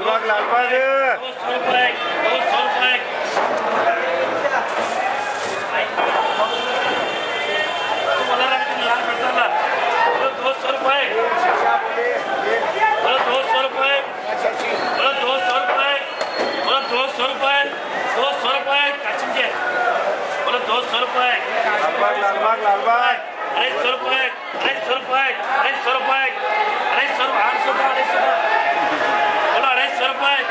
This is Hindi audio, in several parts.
लालबाग लालबाग 200 रुपये 200 रुपये 200 रुपये 200 रुपये 200 रुपये 200 रुपये 200 रुपये काचिंगे 200 रुपये लालबाग लालबाग लालबाग 250 रुपये 250 रुपये 250 रुपये 250 800 250 रुपये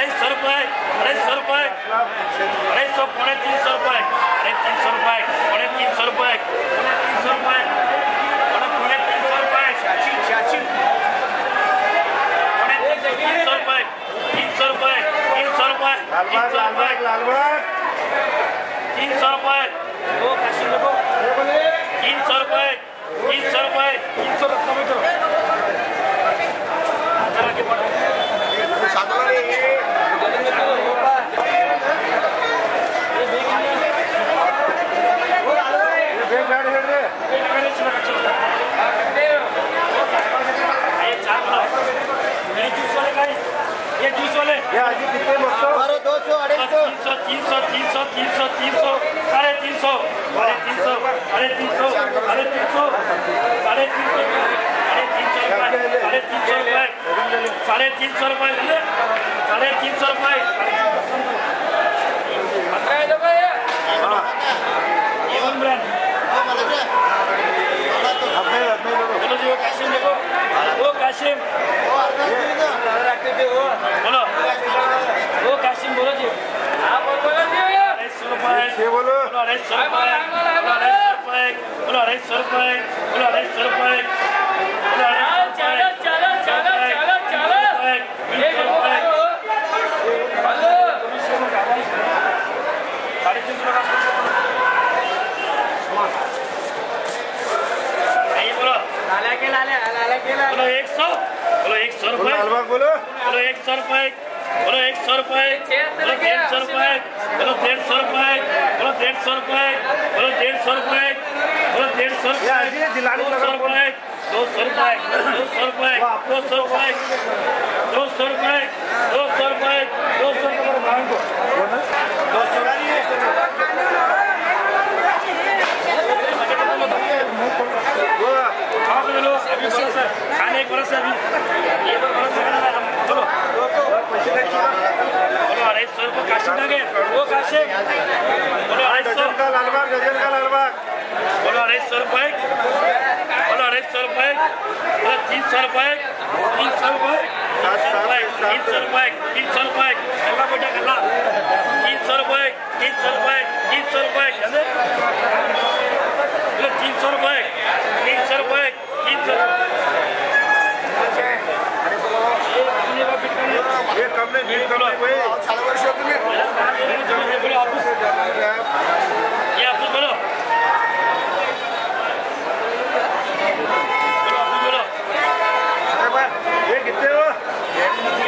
250 रुपये 250 रुपये 250 पौने 300 रुपये 300 रुपये पौने 300 रुपये 300 रुपये पौने 300 रुपये 300 रुपये 300 रुपये 300 रुपये लालबाग लालबाग लालबाग 300 रुपये वो कैसे देखो 300 रुपये 300 रुपये 300 रखना में करो चला के पढ़ो ये जूस वाले ये आज कितने 200 200 300 300 300 300 साढ़े 300 साढ़े 300 साढ़े 300 साढ़े 300 साढ़े 300 साढ़े 300 रुपये साढ़े 300 रुपये साढ़े 300 रुपये एवन ब्रांड चलो जी वो काशिम देखो वो काशिम बोलो वो काशिम बोलो जी बोलो 250 रुपये 250 रुपये 250 रुपये 100 रुपये बोलो 100 रुपये बोलो 100 रुपये बोलो 150 रुपये बोलो 150 रुपये बोलो 150 रुपये बोलो 150 रुपये बोलो 150 रुपये 200 रुपये 200 रुपये 200 रुपये 200 रुपये 200 रुपये 200 रुपये 200 खाने एक बरस अभी ये बरस चलो बोलो 250 रुपये काशिम देंगे वो काशिम बोलो 250 का लालबाग डजन का लालबाग बोलो 250 रुपये बोलो 250 रुपये बोलो 300 रुपये 300 रुपये 300 रुपये 300 रुपये कल्ला बेटा कल्ला 300 रुपये 300 रुपये 300 रुपये बोलो 300 रुपये 300 रुपये 300 ये कम नहीं भीड़ कम नहीं भाई बोलो आप ये आप बोलो बोलो ये कितने हो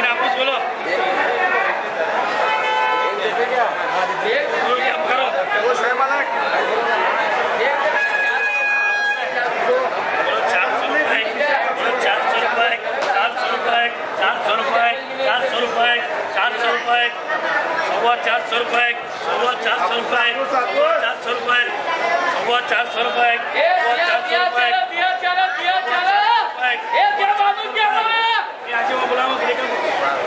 आप बोलो हम करो वो सहमत बोलो 400 रुपये 400 रुपये 400 रुपये 400 रुपये 400 रुपये 400 रुपये 400 रुपये 400 रुपये 400 रुपये 400 रुपये 400 रुपये